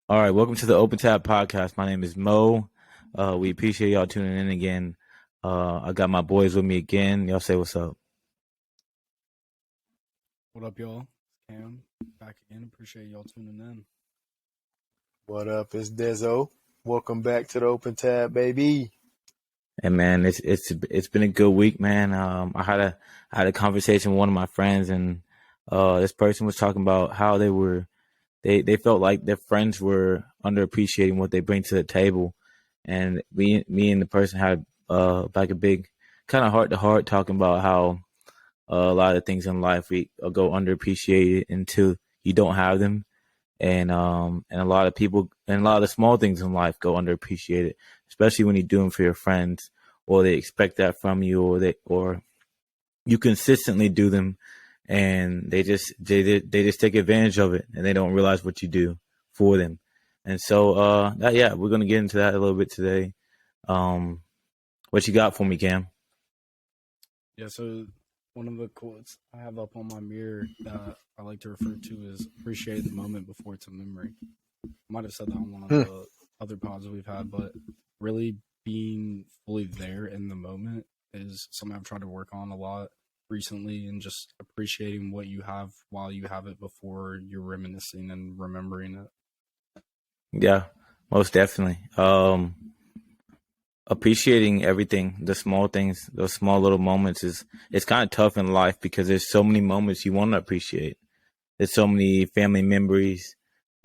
All right, welcome to the Open Tap Podcast. My name is Mo. We appreciate y'all tuning in again. I got my boys with me again. Y'all say what's up. What up, y'all? Cam, back again. Appreciate y'all tuning in. What up? It's Dezo. Welcome back to the Open Tab, baby. And man, it's been a good week, man. I had a conversation with one of my friends, and this person was talking about how they felt like their friends were underappreciating what they bring to the table, and me and the person had like a big kind of heart to heart talking about how a lot of things in life we go underappreciated until you don't have them, and a lot of people and a lot of small things in life go underappreciated, especially when you do them for your friends, or they expect that from you, or you consistently do them, and they just take advantage of it, and they don't realize what you do for them. And so yeah, we're gonna get into that a little bit today. What you got for me, Cam? Yeah, so one of the quotes I have up on my mirror that I like to refer to is appreciate the moment before it's a memory. I might have said that on one of the other pods we've had, but really being fully there in the moment is something I've tried to work on a lot recently, and just appreciating what you have while you have it before you're reminiscing and remembering it. Yeah, most definitely. Appreciating everything, the small things, those small little moments it's kind of tough in life because there's so many moments you want to appreciate. There's so many family memories,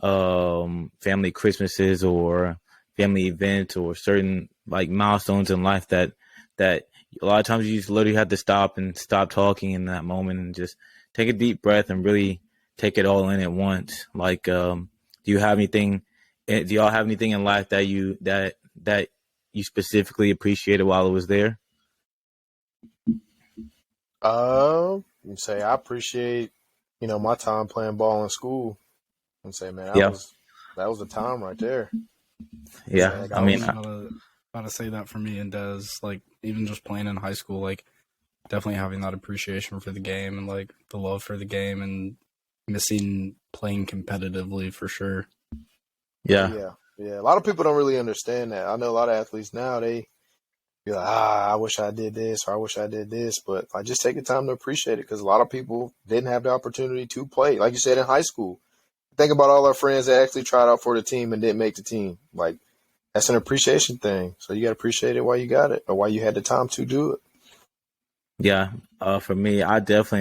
family Christmases or family events or certain like milestones in life that a lot of times you just literally have to stop talking in that moment and just take a deep breath and really take it all in at once. Like, do you have anything? Do y'all have anything in life that you specifically appreciated while it was there? You say I appreciate, my time playing ball in school, and say, man, Yeah, that was a time right there. yeah. Say, like, I I I mean, was was, about to say that for me and Des, like even just playing in high school, like definitely having that appreciation for the game and like the love for the game and missing playing competitively for sure. yeah, yeah. A lot of people don't really understand that. I know a lot of athletes now. They be like, I wish I did this, or I wish I did this, but I just take the time to appreciate it because a lot of people didn't have the opportunity to play, like you said, in high school. Think about all our friends that actually tried out for the team and didn't make the team. Like, that's an appreciation thing. So you got to appreciate it while you got it or while you had the time to do it. yeah. For me, I just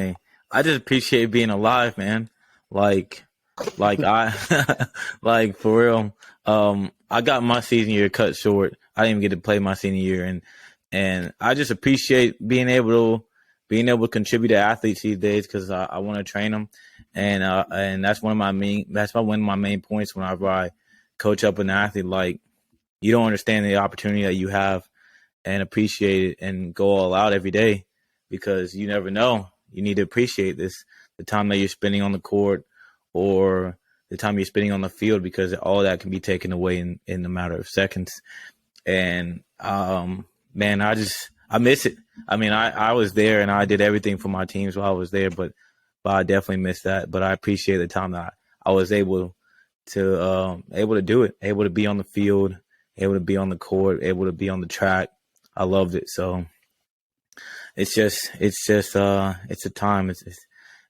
appreciate being alive, man. Like, I, like for real. I got my season year cut short. I didn't even get to play my senior year, and I just appreciate being able to contribute to athletes these days because I want to train them, and that's one of my main points whenever I coach up an athlete. Like, you don't understand the opportunity that you have and appreciate it and go all out every day because you never know. You need to appreciate the time that you're spending on the court or the time you're spending on the field because all that can be taken away in a matter of seconds. And man, I miss it. I mean, I was there and I did everything for my teams while I was there, but I definitely miss that. But I appreciate the time that I was able to do it, able to be on the field, able to be on the court, able to be on the track. I loved it. So it's a time.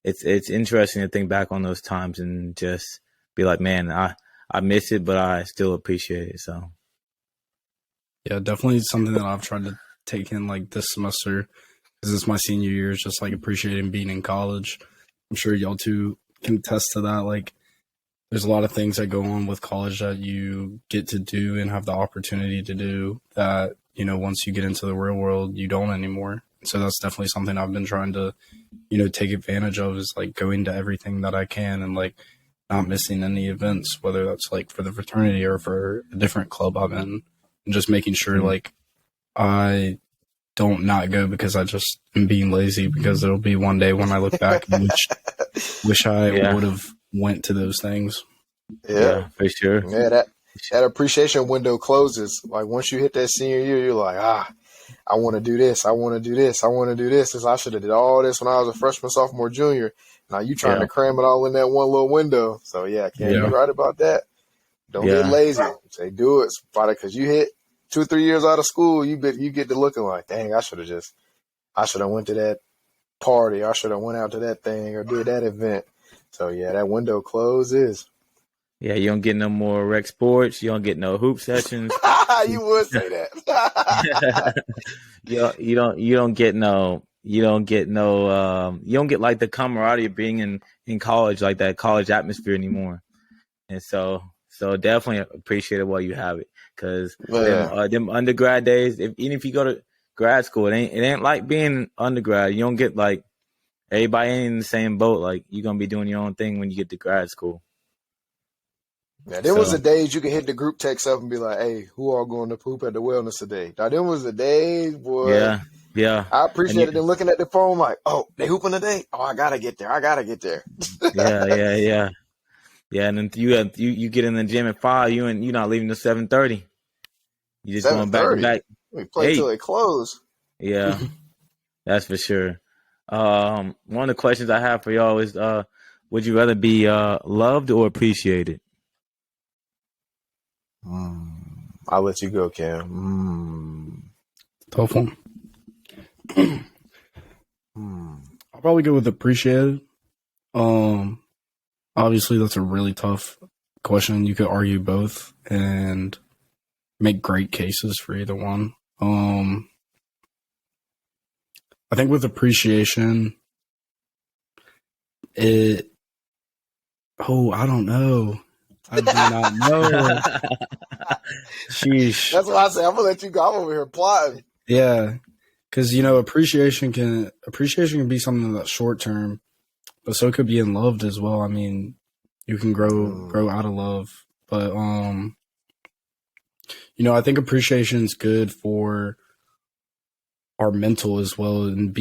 It's interesting to think back on those times and just be like, man, I miss it, but I still appreciate it. So Yeah, definitely something that I've tried to take in like this semester because it's my senior year. Is just like appreciating being in college. I'm sure y'all too can attest to that. Like, there's a lot of things that go on with college that you get to do and have the opportunity to do that, once you get into the real world, you don't anymore. So that's definitely something I've been trying to, take advantage of is like going to everything that I can and like not missing any events, whether that's like for the fraternity or for a different club I'm in, and just making sure like I don't not go because I just am being lazy because it'll be one day when I look back and wish I yeah, would have went to those things. Yeah. yeah, for sure. Yeah, that appreciation window closes. Like, once you hit that senior year, you're like, I want to do this. I want to do this. I want to do this. I should have did all this when I was a freshman, sophomore, junior. Now you trying Yeah, to cram it all in that one little window. So yeah, Cam, Yeah. you're right about that. Don't get lazy. Say do it, because you hit 2-3 years out of school, you get to looking like, dang, I should have went to that party. I should have went out to that thing or did that event. So yeah, that window closes. Yeah, you don't get no more rec sports. You don't get no hoop sessions. You would say that. You don't get like the camaraderie of being in college, like that college atmosphere anymore. And so definitely appreciate it while you have it, because them undergrad days, even if you go to grad school, it ain't like being undergrad. You don't get like everybody ain't in the same boat. Like you're gonna be doing your own thing when you get to grad school. Yeah, there was the days you could hit the group text up and be like, "Hey, who all going to poop at the wellness today?" Now, there was the days, boy. Yeah. I appreciated them looking at the phone like, "Oh, they hooping today? Oh, I gotta get there. Yeah. Yeah, and then you get in the gym at 5, you're not leaving till 7:30. You just going back to back. We play till it close. Yeah, that's for sure. One of the questions I have for y'all is, would you rather be loved or appreciated? I'll let you go, Cam. Tough one. I'll probably go with appreciated. Obviously, that's a really tough question. You could argue both and make great cases for either one. I think with appreciation, I don't know. I do not know. Sheesh. That's why I say I'm gonna let you go. I'm over here plotting. Yeah, because appreciation can be something that's short term, but so could being loved as well. I mean, you can grow out of love, but I think appreciation is good for our mental as well, and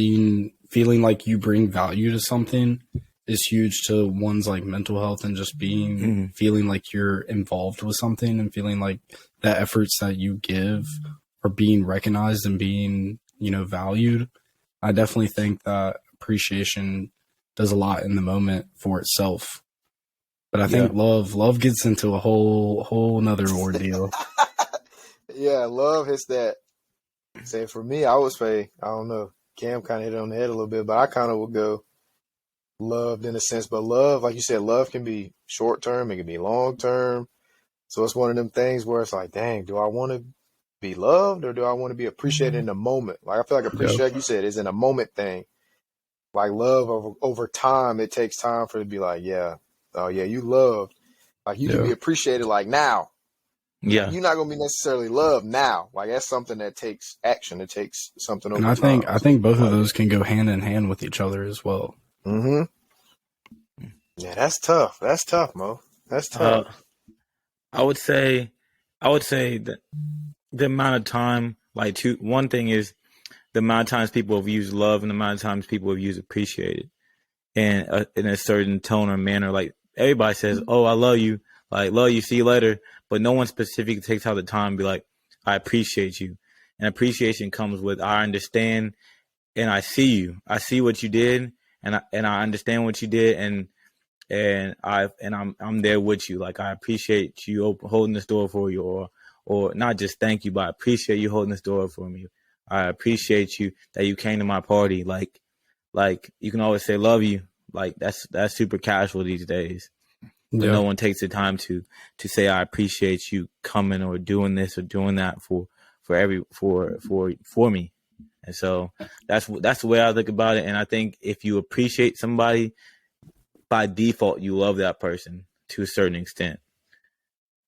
feeling like you bring value to something is huge to one's like mental health, and just feeling like you're involved with something and feeling like the efforts that you give are being recognized and being, valued. I definitely think that appreciation does a lot in the moment for itself. But I think love gets into a whole nother ordeal. Yeah, love hits that. Say for me, I would say, I don't know, Cam kind of hit it on the head a little bit, but I kind of would go loved in a sense. But love, like you said, love can be short term, it can be long term. So it's one of them things where it's like, dang, do I want to be loved or do I want to be appreciated in the moment? Like I feel like appreciation, like you said, is in a moment thing. Like love over time, it takes time for it to be like, yeah, oh yeah, you loved. Like you can be appreciated like now. Yeah. You're not gonna be necessarily loved now. Like that's something that takes action. It takes something over time. And I think both of those can go hand in hand with each other as well. Yeah, that's tough. That's tough, Mo. That's tough. I would say that the amount of time, one thing is the amount of times people have used love and the amount of times people have used appreciated, and in a certain tone or manner. Like everybody says, "Oh, I love you," like "love you, see you later," but no one specifically takes out the time to be like, "I appreciate you," and appreciation comes with I understand and I see you. I see what you did, and I understand what you did, and I'm there with you. Like I appreciate you holding this door for you, or not just thank you, but I appreciate you holding this door for me. I appreciate you that you came to my party. Like you can always say love you. Like that's super casual these days. But no one takes the time to say I appreciate you coming or doing this or doing that for me. And so that's the way I look about it. And I think if you appreciate somebody, by default you love that person to a certain extent.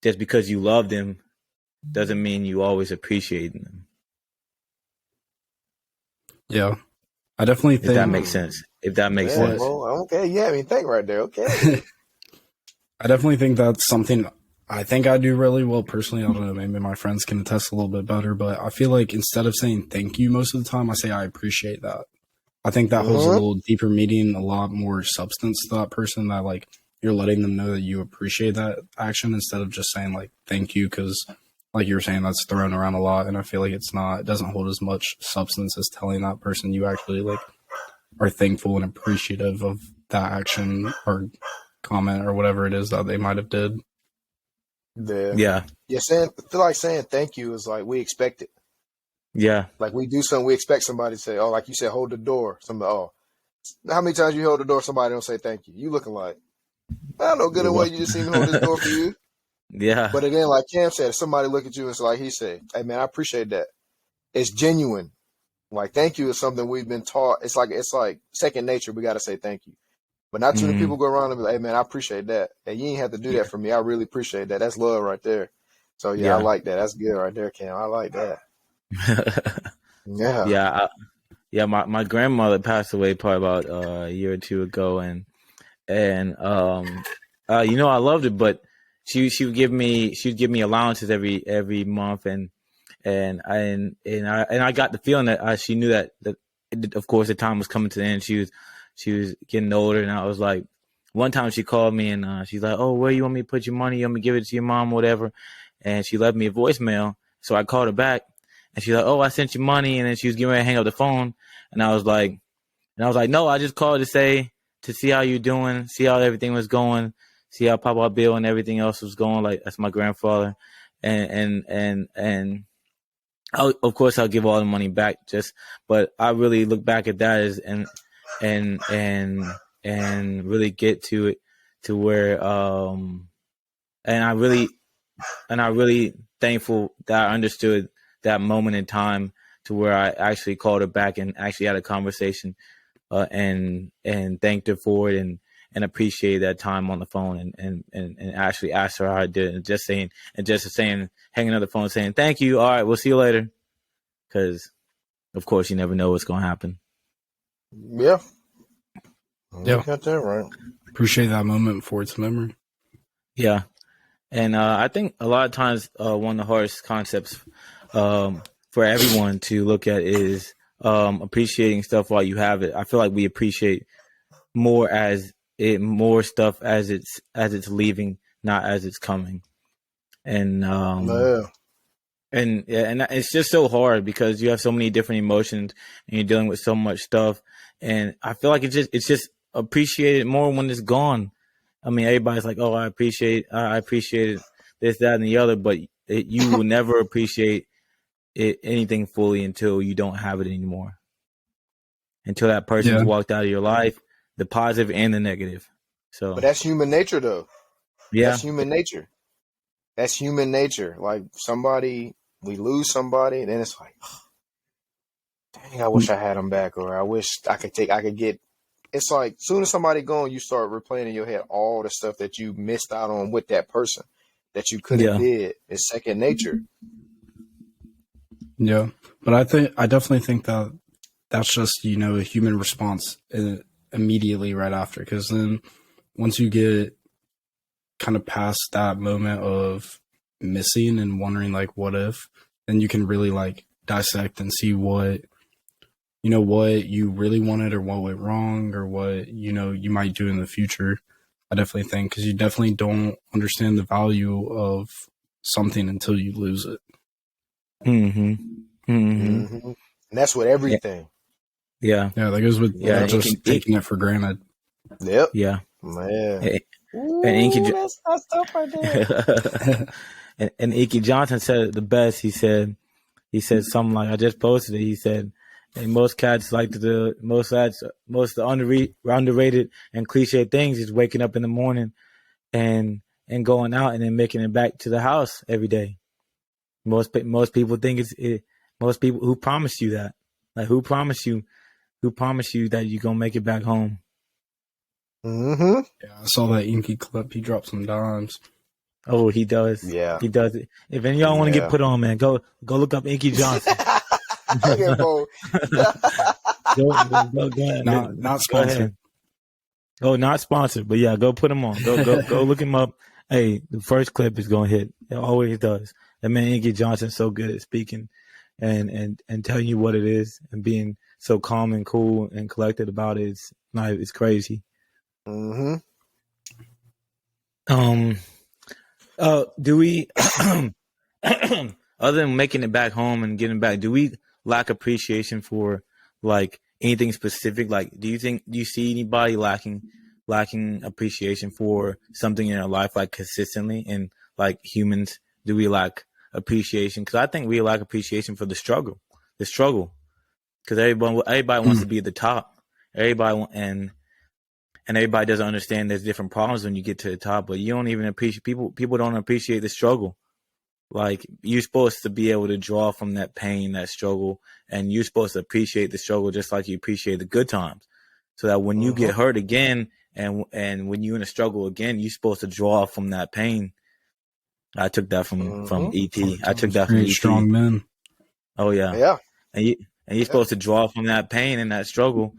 Just because you love them doesn't mean you always appreciate them. Yeah, I definitely think that makes sense. If that makes sense. Well, okay, yeah, I mean, think right there. Okay. I definitely think that's something I think I do really well personally. I don't know, maybe my friends can attest a little bit better, but I feel like instead of saying thank you most of the time, I say I appreciate that. I think that holds a little deeper meaning, a lot more substance to that person, that like you're letting them know that you appreciate that action instead of just saying like thank you, because like you were saying, that's thrown around a lot, and I feel like it doesn't hold as much substance as telling that person you actually like are thankful and appreciative of that action or comment or whatever it is that they might have did. Yeah. Yeah, Yeah, I feel like saying thank you is like we expect it. yeah. Like we do something, we expect somebody to say, "Oh, like you said, hold the door." Somebody, oh, how many times you hold the door, somebody don't say thank you? You looking like I don't know good You're and well. You welcome. just seen me hold this door for you. Yeah. But again, like Cam said, if somebody look at you and it's like he said, "Hey man, I appreciate that." It's genuine. Like thank you is something we've been taught. It's like second nature. We got to say thank you. But not too many Hmm. people go around and be like, "Hey man, I appreciate that." And you ain't have to do that Yeah. for me. I really appreciate that. That's love right there. So yeah, I Yeah. like that. That's good right there, Cam. I like that. Yeah. Yeah. Yeah. My grandmother passed away probably about a year or two ago, and you know, I loved it, but she would give me allowances every month, and I got the feeling that she knew that of course the time was coming to the end. She was getting older, and I was like, one time she called me and she's like, "Oh, where you want me to put your money? You want me to give it to your mom, whatever?" And she left me a voicemail, so I called her back, and she's like, "Oh, I sent you money," and then she was getting ready to hang up the phone, and I was like, "No, I just called to see how you're doing, see how everything was going, see how Papa Bill and everything else was going." Like that's my grandfather, and of course I'll give all the money back. But I really look back at that as and really get to it to where and I really thankful that I understood that moment in time to where I actually called her back and actually had a conversation and thanked her for it and appreciated that time on the phone and actually asked her how I did and just saying hanging up the phone saying thank you, all right, we'll see you later, because of course you never know what's going to happen. Yeah. You Yeah. got that right. Appreciate that moment for its memory. Yeah. And I think a lot of times one of the hardest concepts for everyone to look at is appreciating stuff while you have it. I feel like we appreciate more stuff as it's leaving, not as it's coming. And Yeah. and it's just so hard because you have so many different emotions and you're dealing with so much stuff. And I feel like it's just appreciated more when it's gone. I mean, everybody's like, "Oh, I appreciate this, that, and the other," but you will never appreciate anything fully until you don't have it anymore. Until that person's Yeah. walked out of your life, the positive and the negative. But So that's human nature though. That's yeah, human nature. That's human nature. Like we lose somebody, and then it's like, dang, I wish I had them back, or I wish I could get. It's like, soon as somebody gone, you start replaying in your head all the stuff that you missed out on with that person that you could have yeah, did. It's second nature. Yeah. But I definitely think that that's just, a human response immediately right after. Because then once you get kind of past that moment of missing and wondering, like, what if, then you can really, like, dissect and see what you really wanted or what went wrong or what, you might do in the future. I definitely think, because you definitely don't understand the value of something until you lose it. mm-hmm, mm-hmm, And that's with yeah, everything. yeah, Yeah, that goes with yeah. Yeah. just taking it for granted. Yep. Yeah, Man. and, and Ooh, that's not stuff right there. and Ike Johnson said it the best. He said something like, I just posted it. He said, "And most cats like most of the underrated and cliche things is waking up in the morning and going out and then making it back to the house every day. Most people think most people who promised you that, like who promised you that you're gonna make it back home." Mm-hmm. Yeah, I saw that Inky clip. He dropped some dimes. Oh, he does. Yeah. He does it. If any of y'all want to get Yeah. put on, man, go look up Inky Johnson. Okay, Bo. Go ahead. Not Go sponsored. ahead. Oh, not sponsored, but yeah, go put him on. Go look him up. Hey, the first clip is gonna hit. It always does. That man Inky Johnson's so good at speaking and telling you what it is and being so calm and cool and collected about it. It's crazy. Mm-hmm. Do we other than making it back home and getting back, do we lack appreciation for like anything specific? Like, do you see anybody lacking appreciation for something in their life, like consistently, and like humans, do we lack appreciation? Because I think we lack appreciation for the struggle, because everybody wants to be at the top. And everybody doesn't understand there's different problems when you get to the top, but you don't even appreciate people don't appreciate the struggle. Like, you're supposed to be able to draw from that pain, that struggle, and you're supposed to appreciate the struggle just like you appreciate the good times. So that when you get hurt again and when you're in a struggle again, you're supposed to draw from that pain. I took that from E.T. I took that from E.T. Strong men. Oh yeah. Yeah. And you're supposed to draw from that pain and that struggle.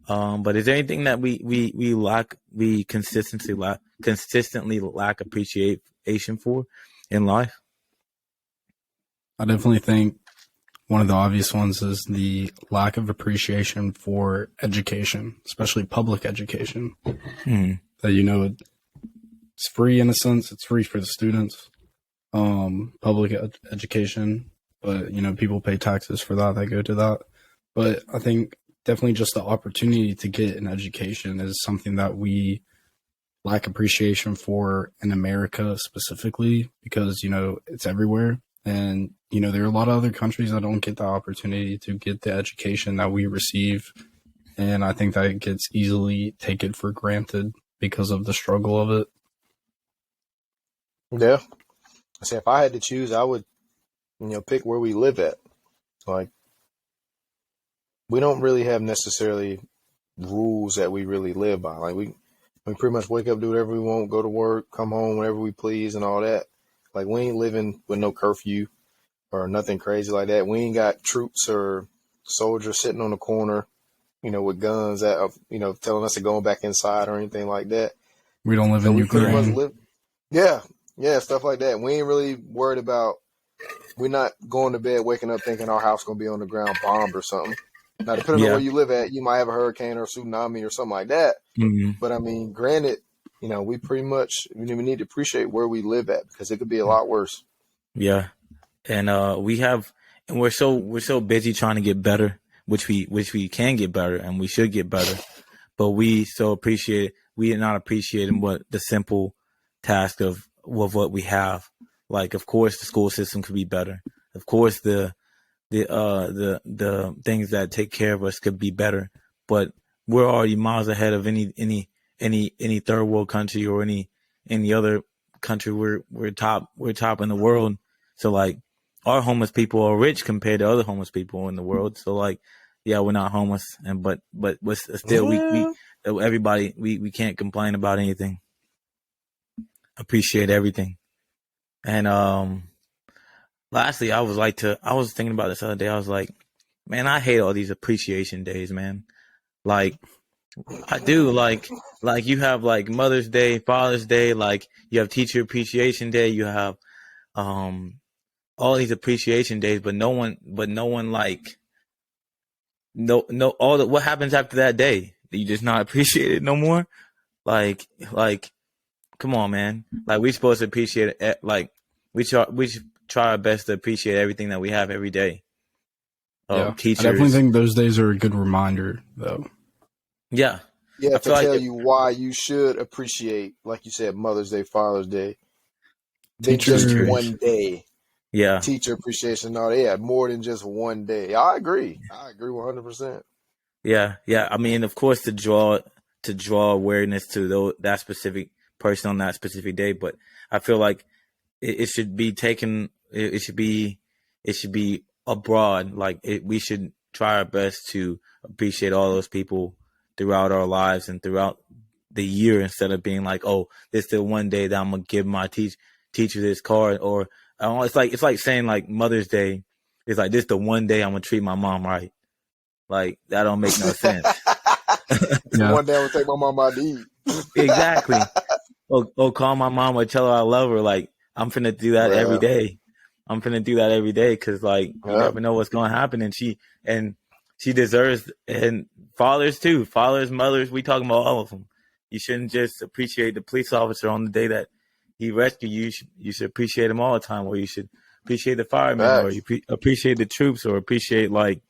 But is there anything that we lack, we consistently lack appreciation for in life? I definitely think one of the obvious ones is the lack of appreciation for education, especially public education. That, it's free in a sense. It's free for the students, public education. But, people pay taxes for that. They go to that. But I think definitely just the opportunity to get an education is something that we lack appreciation for in America specifically, because, it's everywhere. And, there are a lot of other countries that don't get the opportunity to get the education that we receive. And I think that gets easily taken for granted because of the struggle of it. Yeah. I say, if I had to choose, I would, pick where we live at. Like, we don't really have necessarily rules that we really live by. Like, we pretty much wake up, do whatever we want, go to work, come home whenever we please and all that. Like, we ain't living with no curfew or nothing crazy like that. We ain't got troops or soldiers sitting on the corner, with guns that, telling us to go back inside or anything like that. We don't live in Ukraine. Yeah, stuff like that. We ain't really worried about, we're not going to bed waking up thinking our house going to be on the ground bombed or something. Now, depending on where you live at, you might have a hurricane or a tsunami or something like that. But, I mean, granted, we pretty much, we need to appreciate where we live at, because it could be a lot worse. Yeah. And we're so busy trying to get better, which we can get better and we should get better. But we are not appreciating what the simple task of what we have. Like, of course, the school system could be better. Of course, the things that take care of us could be better. But we're already miles ahead of any third world country or any other country. We're top in the world. So, like, our homeless people are rich compared to other homeless people in the world. So, like, yeah, we're not homeless, but still we can't complain about anything. Appreciate everything. And lastly, I was thinking about this other day. I was like, man, I hate all these appreciation days, man. Like, I do. Like you have like Mother's Day, Father's Day, like you have Teacher Appreciation Day, you have all these appreciation days, but no one like what happens after that day? Do you just not appreciate it no more? Like come on, man. Like, we're supposed to appreciate it. Like, we should try our best to appreciate everything that we have every day. Teachers. I definitely think those days are a good reminder, though. Yeah. Yeah, to tell you why you should appreciate, like you said, Mother's Day, Father's Day. Than just one day. Yeah. Teacher appreciation. No, they had more than just one day. I agree 100%. Yeah. I mean, of course, to draw awareness to that specific person on that specific day, but I feel like it should be taken. It should be abroad. Like, we should try our best to appreciate all those people throughout our lives and throughout the year, instead of being like, oh, this is the one day that I'm gonna give my teacher this card, or it's like saying like Mother's Day. It's like, this is the one day I'm gonna treat my mom right. Like, that don't make no sense. One day I'm gonna take my mom ID. Exactly. Or call my mom or tell her I love her. Like, I'm finna do that every day. I'm finna do that every day, because like, you never know what's gonna happen, and she deserves. And fathers too, mothers, we talking about all of them. You shouldn't just appreciate the police officer on the day that he rescued you. You should appreciate him all the time, or you should appreciate the fireman, or you appreciate the troops, or appreciate like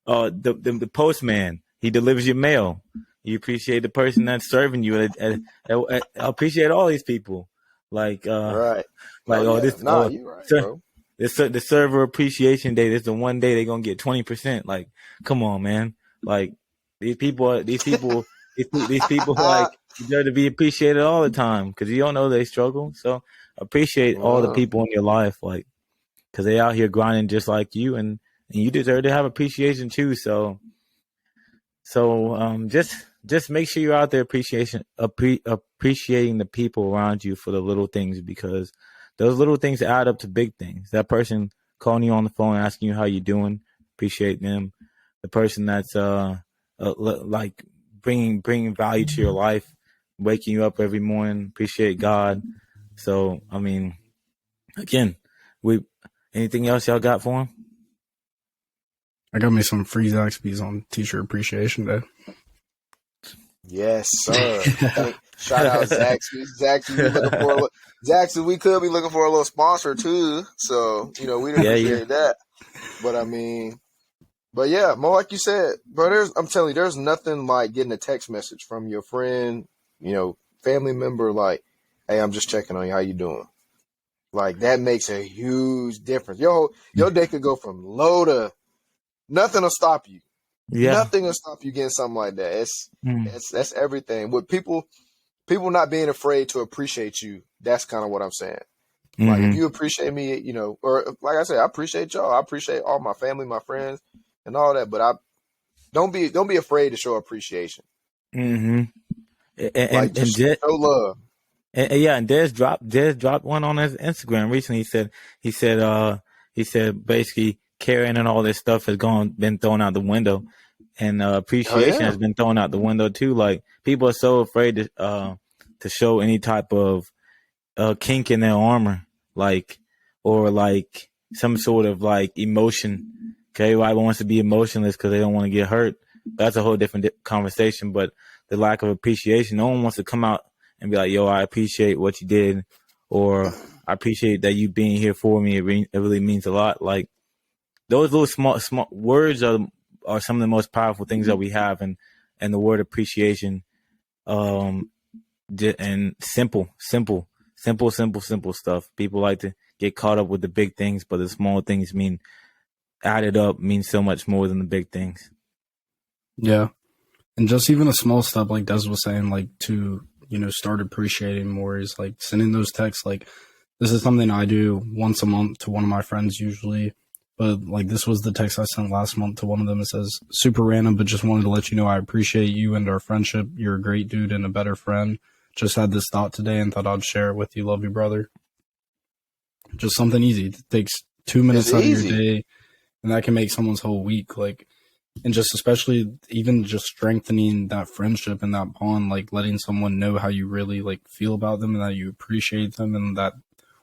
the postman. He delivers your mail. You appreciate the person that's serving you. I appreciate all these people. Like Right. like Oh oh yeah. this Nah, you're right, sir, bro. the server appreciation day. This is the one day they're gonna get 20%. Like, come on, man. Like these people like deserve to be appreciated all the time because you don't know they struggle. So appreciate all the Uh, people in your life, like because they out here grinding just like you, and you deserve to have appreciation too. So just make sure you're out there appreciating the people around you for the little things because those little things add up to big things. That person calling you on the phone asking you how you doing, appreciate them. The person that's like bringing value to your life, waking you up every morning, appreciate God. So I mean, again, we anything else y'all got for him? I got me some free Zaxby's on Teacher Appreciation Day. yes, sir. Shout out Zaxby. Zaxby, we looking for a little. Zaxby, we could be looking for a little sponsor too. So we'd appreciate that. But I mean, but yeah, more like you said, bro. I'm telling you, there's nothing like getting a text message from your friend, family member, like, "Hey, I'm just checking on you. How you doing?" Like that makes a huge difference. Your day could go from low to nothing will stop you. Yeah. Nothing will stop you getting something like that. That's everything. With people not being afraid to appreciate you, that's kind of what I'm saying. Like if you appreciate me, or like I said, I appreciate y'all. I appreciate all my family, my friends, and all that. But I don't be afraid to show appreciation. And Just Jet, show love. and Dez dropped one on his Instagram recently. He said basically caring and all this stuff has been thrown out the window, and appreciation has been thrown out the window too. Like people are so afraid to show any type of kink in their armor, or some sort of emotion. Okay, everybody wants to be emotionless because they don't want to get hurt. That's a whole different conversation. But the lack of appreciation, no one wants to come out and be like, "Yo, I appreciate what you did," or "I appreciate that you being here for me. It really means a lot." Like those little small words are some of the most powerful things that we have, and the word appreciation, and simple stuff. People like to get caught up with the big things, but the small things added up means so much more than the big things. Yeah. And just even a small step, like Des was saying, like to, start appreciating more is like sending those texts. Like this is something I do once a month to one of my friends usually. But like this was the text I sent last month to one of them. It says, super random, but just wanted to let you know I appreciate you and our friendship. You're a great dude and a better friend. Just had this thought today and thought I'd share it with you. Love you, brother. Just something easy. It takes 2 minutes out of your day, and that can make someone's whole week. Like, and just especially even just strengthening that friendship and that bond, like letting someone know how you really feel about them and that you appreciate them and that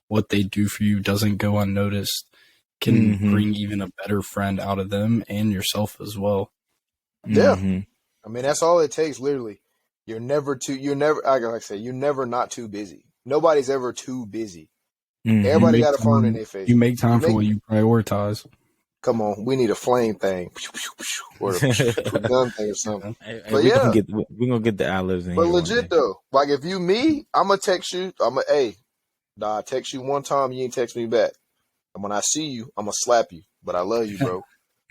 what they do for you doesn't go unnoticed can bring even a better friend out of them and yourself as well. Yeah. I mean, that's all it takes, literally. You're never, like I say, you're never not too busy. Nobody's ever too busy. Everybody got a phone in their face. You make time for what you prioritize. Come on, we need a flame thing or a gun thing or something. Hey, but we're gonna get the ad-libs in. But legit though, like if you me, I'm gonna text you. I text you one time, you ain't text me back. And when I see you, I'm gonna slap you. But I love you, bro.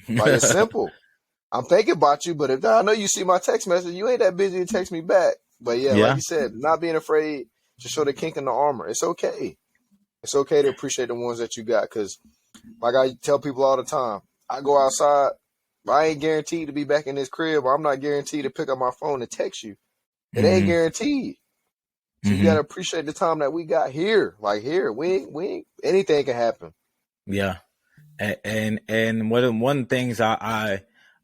Like it's simple. I'm thinking about you, but if I know you see my text message, you ain't that busy to text me back. But yeah, like you said, not being afraid to show the kink in the armor. It's okay. It's okay to appreciate the ones that you got, because like I tell people all the time, I go outside, I ain't guaranteed to be back in this crib, or I'm not guaranteed to pick up my phone and text you. It ain't guaranteed. So you gotta appreciate the time that we got here. Like here, we ain't anything can happen. Yeah, and one of the things I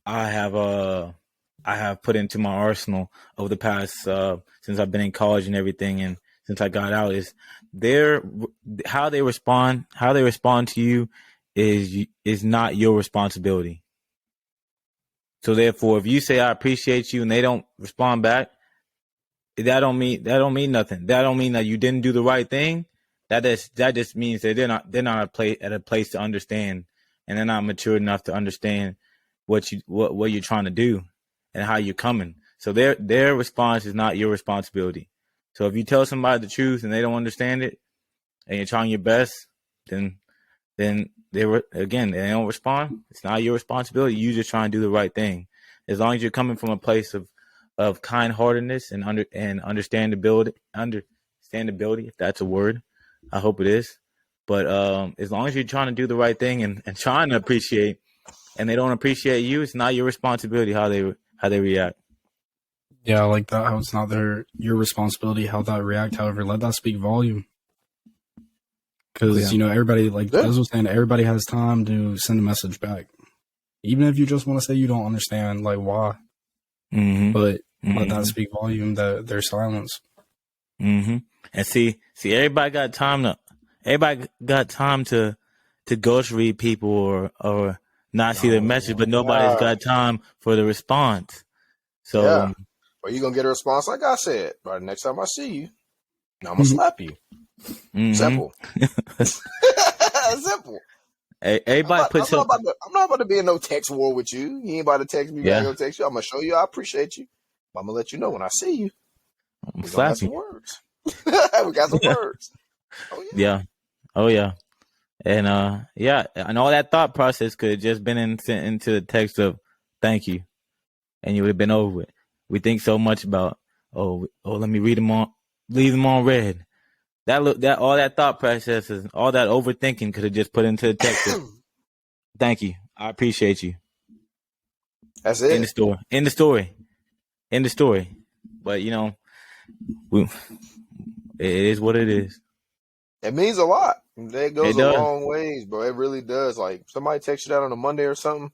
have put into my arsenal over the past since I've been in college and everything, and since I got out, is how they respond to you is not your responsibility. So therefore, if you say I appreciate you and they don't respond back, that don't mean nothing. That don't mean that you didn't do the right thing. That just means that they're not at a place to understand, and they're not mature enough to understand what you're trying to do and how you're coming. So their response is not your responsibility. So if you tell somebody the truth and they don't understand it, and you're trying your best, then they don't respond. It's not your responsibility. You just trying to do the right thing. As long as you're coming from a place of kind-heartedness and understandability, if that's a word, I hope it is. But as long as you're trying to do the right thing and trying to appreciate, and they don't appreciate you, it's not your responsibility how they react. Yeah, I like that. How it's not your responsibility how they react. However, let that speak volume. Because, everybody, like Liz was saying, everybody has time to send a message back. Even if you just want to say you don't understand, like, why. Mm-hmm. But let that speak volume, their silence. Mm-hmm. And see, everybody got time to ghost read people or not see the message, but nobody's got time for the response. So, or you going to get a response like I said, but next time I see you, I'm going to slap you. Mm-hmm. Simple. Simple. Everybody I'm not about to be in no text war with you. You ain't about to text me back. I'm going to text you. I'm going to show you I appreciate you. I'm going to let you know when I see you. We're going to have some words. We got some words. Oh, yeah. Oh, yeah. And, and all that thought process could have just been sent into the text of thank you. And you would have been over it. We think so much about, let me leave them on red. That all that thought processes, all that overthinking could have just put into the text. Thank you. I appreciate you. That's it. In the story. But it is what it is. It means a lot. It goes a long ways, bro. It really does. Like somebody texts you that on a Monday or something,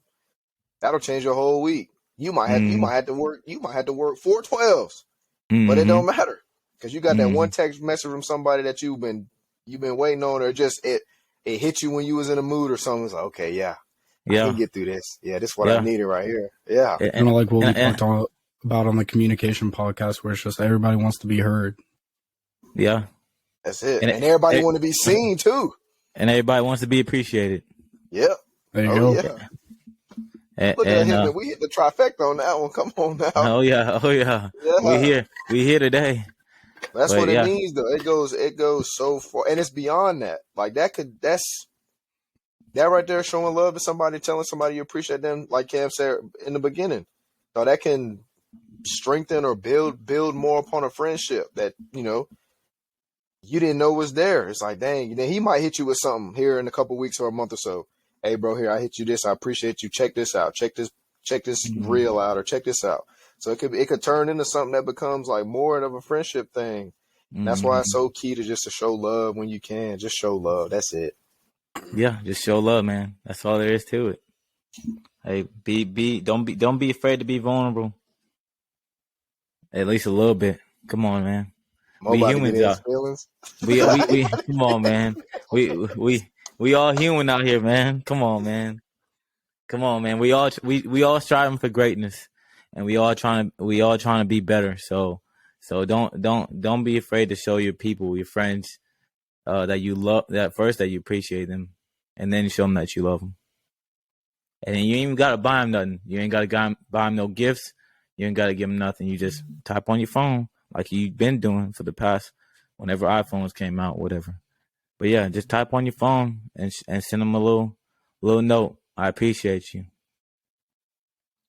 that'll change your whole week. You might have to work 4 12s, but it don't matter. Because you got that one text message from somebody that you've been waiting on, or just it hit you when you was in a mood or something. It's like, okay, I can get through this. Yeah, this is what I needed right here. Yeah. Kind of like what we talked about on the communication podcast, where it's just everybody wants to be heard. Yeah. That's it. And everybody want to be seen too. And everybody wants to be appreciated. Yep. There you go. Yeah. Look at him. We hit the trifecta on that one. Come on now. Oh yeah. We here today. That's what it means, though. It goes so far, and it's beyond that. Like that right there, showing love to somebody, telling somebody you appreciate them, like Cam said in the beginning. So that can strengthen or build more upon a friendship that you didn't know was there. It's like, dang, then he might hit you with something here in a couple weeks or a month or so. Hey, bro, here I hit you this. I appreciate you. Check this out. Check this reel out, or check this out. So it could turn into something that becomes like more of a friendship thing. That's why it's so key to show love when you can. Just show love. That's it. Yeah, just show love, man. That's all there is to it. Hey, don't be afraid to be vulnerable. At least a little bit. Come on, man. We humans, y'all. We come on, man. We all human out here, man. Come on, man. We all striving for greatness, and we all trying to be better. So don't be afraid to show your people, your friends, that you love. That first, that you appreciate them, and then show them that you love them. And then you ain't even gotta buy them nothing. You ain't gotta buy them no gifts. You ain't gotta give them nothing. You just type on your phone like you've been doing for the past, whenever iPhones came out, whatever. But yeah, just type on your phone and send them a little note. I appreciate you.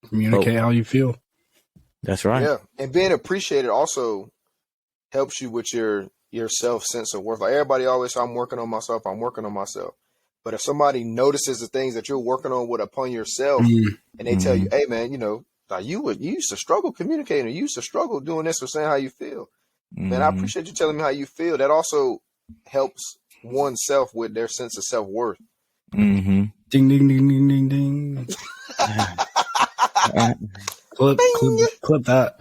Communicate how you feel. That's right. Yeah, and being appreciated also helps you with your self sense of worth. Like everybody always say, I'm working on myself. But if somebody notices the things that you're working on upon yourself, and they tell you, hey man, like you used to struggle communicating, you used to struggle doing this or saying how you feel. Man, I appreciate you telling me how you feel. That also helps oneself with their sense of self-worth. Ding, ding, ding, ding, ding, ding. Clip that.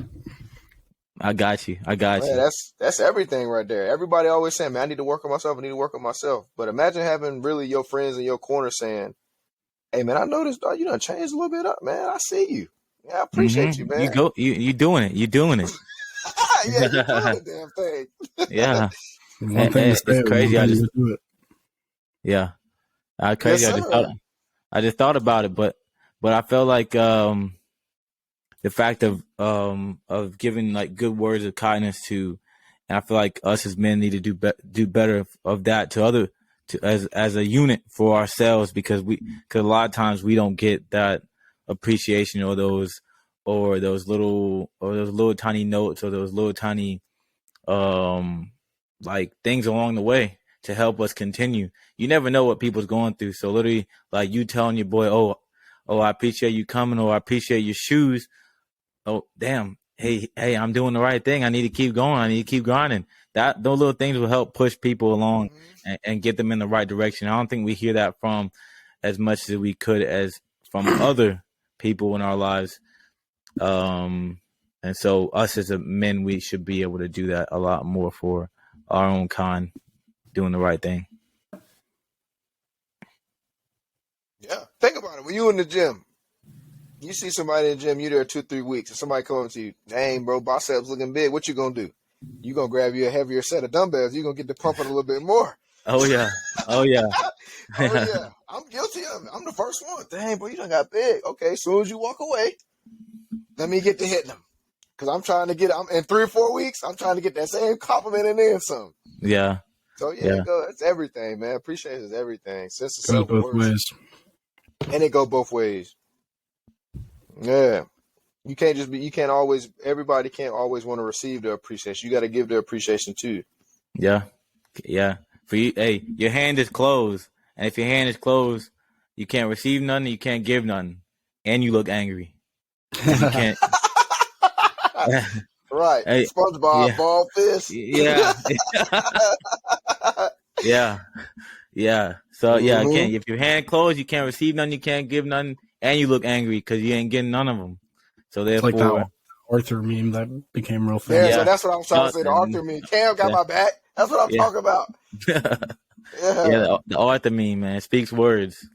I got you. Man, that's everything right there. Everybody always saying, man, I need to work on myself. But imagine having really your friends in your corner saying, hey man, I noticed you done changed a little bit up, man. I see you. Yeah, I appreciate you, man. You doing it. You're doing it. Yeah, you're doing the damn thing. Yeah. One thing to say, it's crazy. I just do it. Yeah. Crazy. Yes, I just thought about it, but I felt like the fact of giving like good words of kindness to And I feel like us as men need to do better of that as a unit for ourselves, because a lot of times we don't get that appreciation or those little tiny notes or those little tiny like things along the way to help us continue. You never know what people's going through. So literally, like you telling your boy, oh, I appreciate you coming, or I appreciate your shoes. Oh, damn. Hey, I'm doing the right thing. I need to keep going. I need to keep grinding. Those little things will help push people along and get them in the right direction. I don't think we hear that from as much as we could as from other people in our lives. And so us as men, we should be able to do that a lot more for our own kind, doing the right thing. Yeah. Think about it. When you in the gym, you see somebody in the gym, you there 2-3 weeks, and somebody come up to you, dang, bro, biceps looking big. What you gonna do? You gonna grab you a heavier set of dumbbells. You gonna get to pumping a little bit more. Oh yeah. Oh yeah. I'm guilty of it. I'm the first one. Dang, bro, you done got big. Okay, as soon as you walk away, let me get to hitting them. Because I'm trying to I'm in 3 or 4 weeks, I'm trying to get that same compliment and then some. Yeah. So it's everything, man. Appreciation is everything. Sense of Goes both self-worth. ways. And it go both ways. Yeah. Everybody can't always want to receive the appreciation. You got to give the appreciation too. Yeah. Yeah. For you, hey, your hand is closed. And if your hand is closed, you can't receive nothing, you can't give nothing. And you look angry. You can't. Right. Hey, SpongeBob, ball fist. Yeah. Yeah. So again, if your hand closed, you can't receive nothing, you can't give nothing, and you look angry because you ain't getting none of them. So therefore, it's like that Arthur meme that became real famous. Yeah, so that's what I was trying to say. The Arthur meme. Cam got my back. That's what I'm talking about. The Arthur meme, man, speaks words.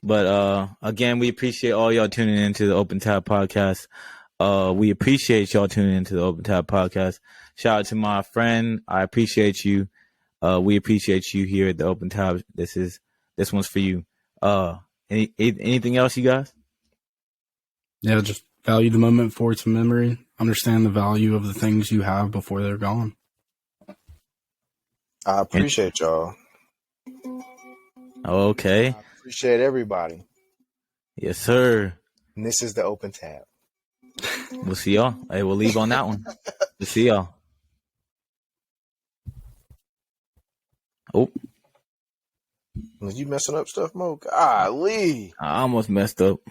But again, we appreciate all y'all tuning into the Open Tab podcast. We appreciate y'all tuning into the Open Tab podcast. Shout out to my friend. I appreciate you. We appreciate you here at the Open Tab. This one's for you. Anything else, you guys? Yeah, just value the moment for its memory. Understand the value of the things you have before they're gone. I appreciate y'all. Okay. I appreciate everybody. Yes, sir. And this is the Open Tab. We'll see y'all. Hey, we'll leave on that one. We'll see y'all. Oh. Was you messing up stuff, Mo? Golly. I almost messed up.